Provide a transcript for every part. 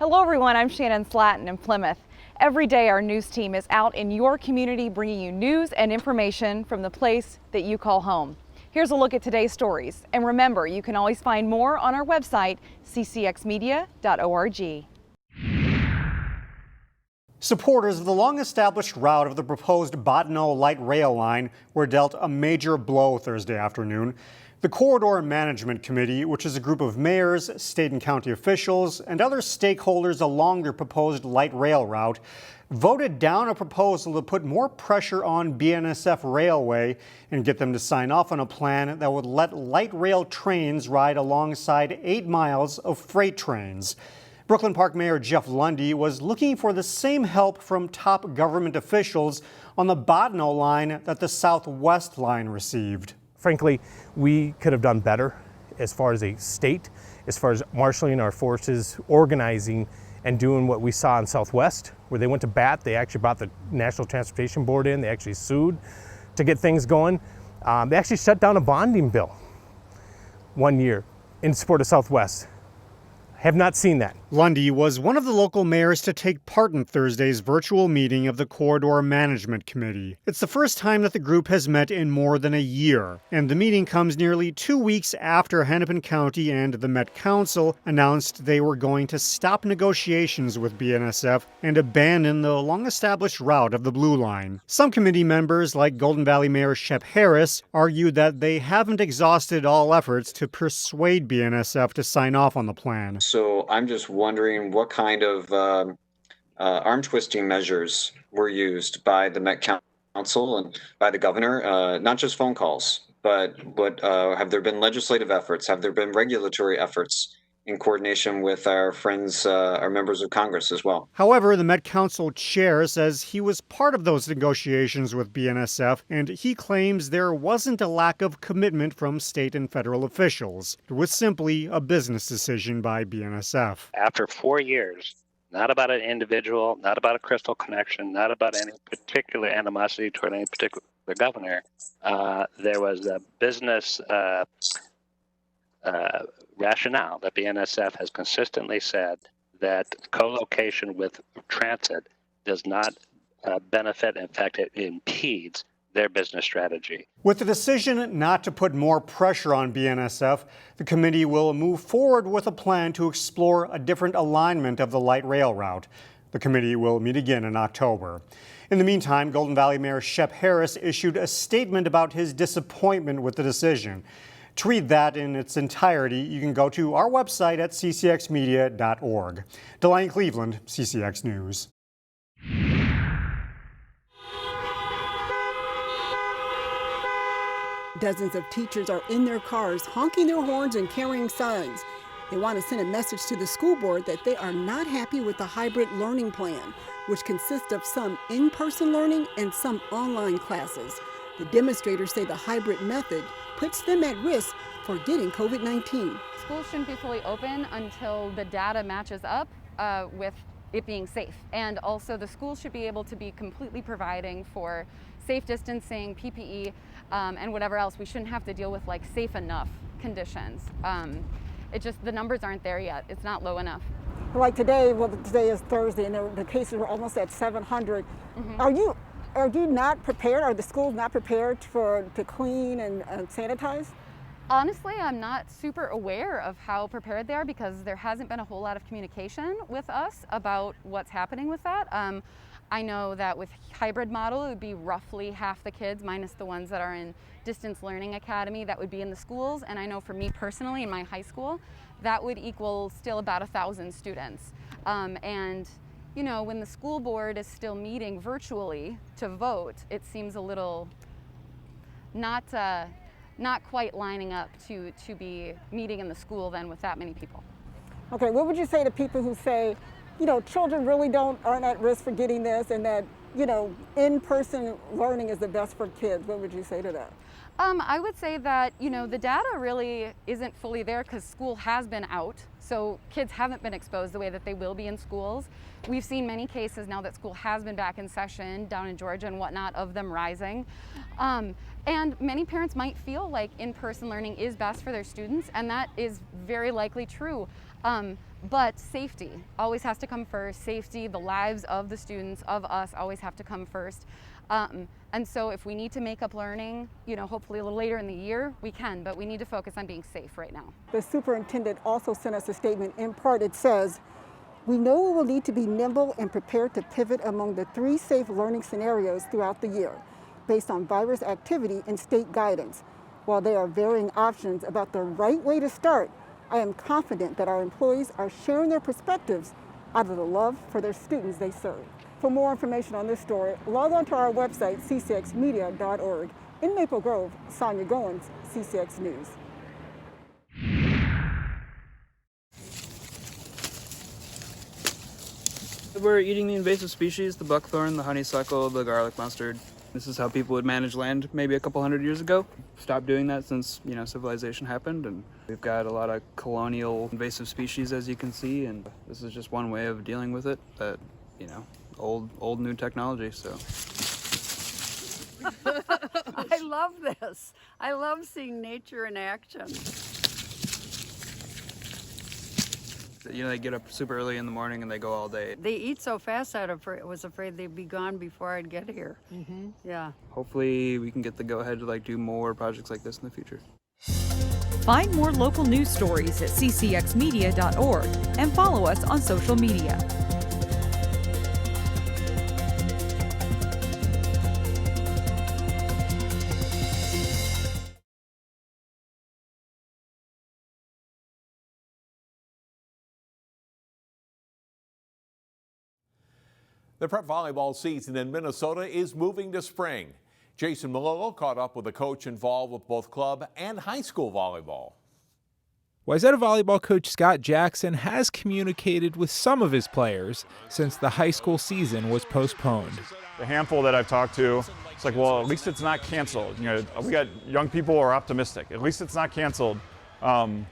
Hello everyone, I'm Shannon Slatton in Plymouth. Every day our news team is out in your community bringing you news and information from the place that you call home. Here's a look at today's stories. And remember, you can always find more on our website, ccxmedia.org. Supporters of the long-established route of the proposed Bottineau light rail line were dealt a major blow Thursday afternoon. The Corridor Management Committee, which is a group of mayors, state and county officials, and other stakeholders along the proposed light rail route, voted down a proposal to put more pressure on BNSF Railway and get them to sign off on a plan that would let light rail trains ride alongside 8 miles of freight trains. Brooklyn Park Mayor Jeff Lundy was looking for the same help from top government officials on the Bottineau line that the Southwest line received. Frankly, we could have done better as far as a state, as far as marshaling our forces, organizing, and doing what we saw in Southwest, where they went to bat. They actually brought the National Transportation Board in. They actually sued to get things going. They actually shut down a bonding bill 1 year in support of Southwest. Have not seen that. Lundy was one of the local mayors to take part in Thursday's virtual meeting of the Corridor Management Committee. It's the first time that the group has met in more than a year, and the meeting comes nearly 2 weeks after Hennepin County and the Met Council announced they were going to stop negotiations with BNSF and abandon the long-established route of the Blue Line. Some committee members, like Golden Valley Mayor Shep Harris, argued that they haven't exhausted all efforts to persuade BNSF to sign off on the plan. So I'm just wondering what kind of arm twisting measures were used by the Met Council and by the governor, not just phone calls, but have there been legislative efforts? Have there been regulatory efforts in coordination with our friends, our members of Congress as well? However, the Met Council chair says he was part of those negotiations with BNSF, and he claims there wasn't a lack of commitment from state and federal officials. It was simply a business decision by BNSF. After 4 years, not about an individual, not about a crystal connection, not about any particular animosity toward any particular governor, there was a business rationale that BNSF has consistently said that co-location with transit does not benefit. In fact, it impedes their business strategy. With the decision not to put more pressure on BNSF, the committee will move forward with a plan to explore a different alignment of the light rail route. The committee will meet again in October. In the meantime, Golden Valley Mayor Shep Harris issued a statement about his disappointment with the decision. To read that in its entirety, you can go to our website at ccxmedia.org. Delaney Cleveland, CCX News. Dozens of teachers are in their cars, honking their horns and carrying signs. They want to send a message to the school board that they are not happy with the hybrid learning plan, which consists of some in-person learning and some online classes. The demonstrators say the hybrid method puts them at risk for getting COVID-19. Schools shouldn't be fully open until the data matches up with it being safe. And also the schools should be able to be completely providing for safe distancing, PPE, and whatever else. We shouldn't have to deal with like safe enough conditions. The numbers aren't there yet. It's not low enough. Like today is Thursday and the cases were almost at 700. Mm-hmm. Are you not prepared? Are the schools not prepared to clean and sanitize? Honestly, I'm not super aware of how prepared they are because there hasn't been a whole lot of communication with us about what's happening with that. I know that with hybrid model, it would be roughly half the kids minus the ones that are in distance learning academy that would be in the schools. And I know for me personally in my high school, that would equal still about 1,000 students. And you know, when the school board is still meeting virtually to vote, it seems a little not quite lining up to be meeting in the school then with that many people. Okay, what would you say to people who say, you know, children really aren't at risk for getting this and that, you know, in-person learning is the best for kids? What would you say to that? I would say that, the data really isn't fully there because school has been out. So kids haven't been exposed the way that they will be in schools. We've seen many cases now that school has been back in session down in Georgia and whatnot of them rising. And many parents might feel like in-person learning is best for their students, and that is very likely true. But safety always has to come first. Safety, the lives of the students, of us, always have to come first. And so if we need to make up learning, hopefully a little later in the year, we can, but we need to focus on being safe right now. The superintendent also sent us a statement. In part, it says, "We know we will need to be nimble and prepared to pivot among the 3 safe learning scenarios throughout the year, based on virus activity and state guidance. While there are varying options about the right way to start, I am confident that our employees are sharing their perspectives out of the love for their students they serve." For more information on this story, log on to our website, ccxmedia.org. In Maple Grove, Sonia Goins, CCX News. We're eating the invasive species, the buckthorn, the honeysuckle, the garlic mustard. This is how people would manage land maybe a couple hundred years ago. Stopped doing that since, civilization happened, and we've got a lot of colonial invasive species, as you can see, and this is just one way of dealing with it, but, old new technology, so. I love this. I love seeing nature in action. They get up super early in the morning and they go all day. They eat so fast, I was afraid they'd be gone before I'd get here. Yeah. Hopefully we can get the go-ahead to do more projects like this in the future. Find more local news stories at ccxmedia.org and follow us on social media. The prep volleyball season in Minnesota is moving to spring. Jason Malolo caught up with a coach involved with both club and high school volleyball. Wayzata volleyball coach Scott Jackson has communicated with some of his players since the high school season was postponed. The handful that I've talked to, it's like, well, at least it's not canceled. We got young people who are optimistic. At least it's not canceled. And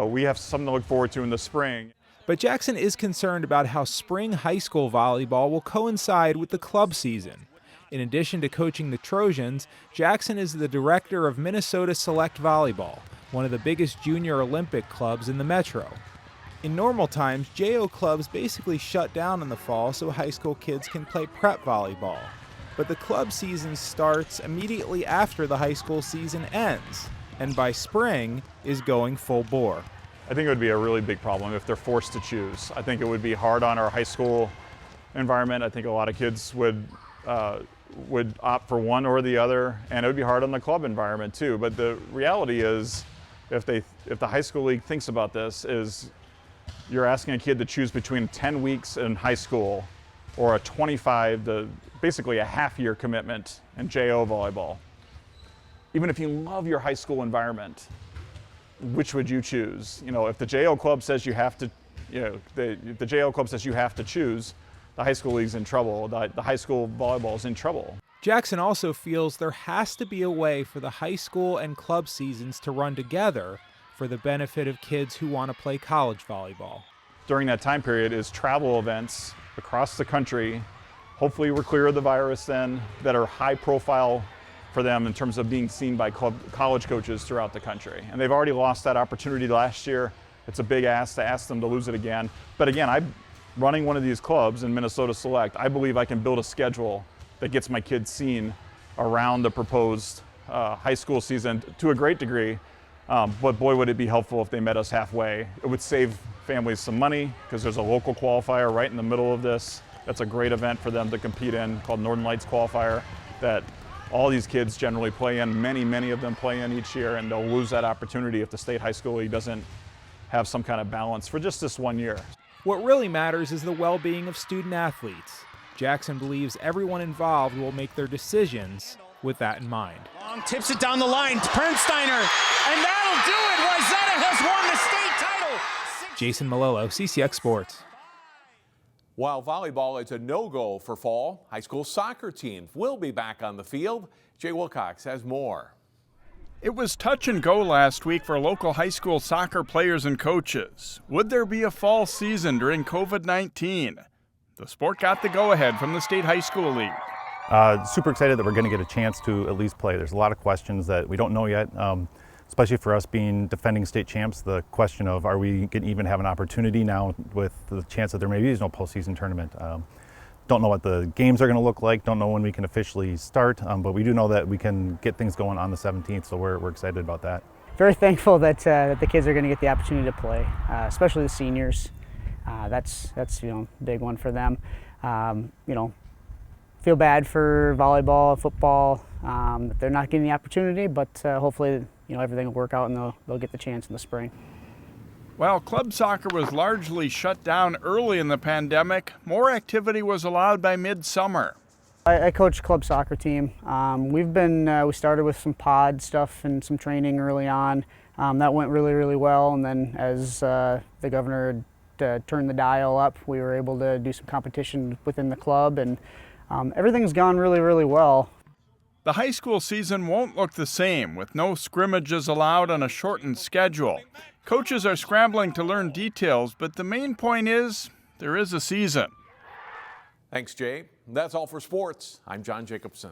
we have something to look forward to in the spring. But Jackson is concerned about how spring high school volleyball will coincide with the club season. In addition to coaching the Trojans, Jackson is the director of Minnesota Select Volleyball, one of the biggest junior Olympic clubs in the Metro. In normal times, JO clubs basically shut down in the fall so high school kids can play prep volleyball. But the club season starts immediately after the high school season ends, and by spring is going full bore. I think it would be a really big problem if they're forced to choose. I think it would be hard on our high school environment. I think a lot of kids would opt for one or the other, and it would be hard on the club environment too. But the reality is, if the high school league thinks about this, is you're asking a kid to choose between 10 weeks in high school or a 25, basically a half-year commitment in JO volleyball. Even if you love your high school environment, which would you choose? If the JO club says you have to, the JO club says you have to choose, the high school league's in trouble. The high school volleyball is in trouble. Jackson also feels there has to be a way for the high school and club seasons to run together for the benefit of kids who want to play college volleyball. During that time period is travel events across the country. Hopefully we're clear of the virus then, that are high profile for them in terms of being seen by college coaches throughout the country. And they've already lost that opportunity last year. It's a big ask to ask them to lose it again. But again, I'm running one of these clubs in Minnesota Select. I believe I can build a schedule that gets my kids seen around the proposed high school season to a great degree. But boy, would it be helpful if they met us halfway. It would save families some money because there's a local qualifier right in the middle of this. That's a great event for them to compete in called Northern Lights Qualifier that all these kids generally play in, many of them play in each year, and they'll lose that opportunity if the state high school league doesn't have some kind of balance for just this 1 year. What really matters is the well-being of student athletes. Jackson believes everyone involved will make their decisions with that in mind. Long tips it down the line, Pernsteiner, and that'll do it! Wayzata has won the state title! Jason Malolo, CCX Sports. While volleyball is a no-go for fall, high school soccer teams will be back on the field. Jay Wilcox has more. It was touch and go last week for local high school soccer players and coaches. Would there be a fall season during COVID-19? The sport got the go-ahead from the State High School League. Super excited that we're going to get a chance to at least play. There's a lot of questions that we don't know yet, especially for us being defending state champs. The question of, are we going to even have an opportunity now with the chance that there maybe is no postseason tournament? Don't know what the games are going to look like, don't know when we can officially start, but we do know that we can get things going on the 17th, so we're excited about that. Very thankful that the kids are going to get the opportunity to play, especially the seniors. That's big one for them. Feel bad for volleyball, football, that they're not getting the opportunity, but hopefully everything will work out and they'll get the chance in the spring. While club soccer was largely shut down early in the pandemic, more activity was allowed by midsummer. I coach club soccer team. We started with some pod stuff and some training early on. That went really, really well, and then as the governor turned the dial up, we were able to do some competition within the club, and everything's gone really, really well. The high school season won't look the same, with no scrimmages allowed on a shortened schedule. Coaches are scrambling to learn details, but the main point is there is a season. Thanks, Jay. That's all for sports. I'm John Jacobson.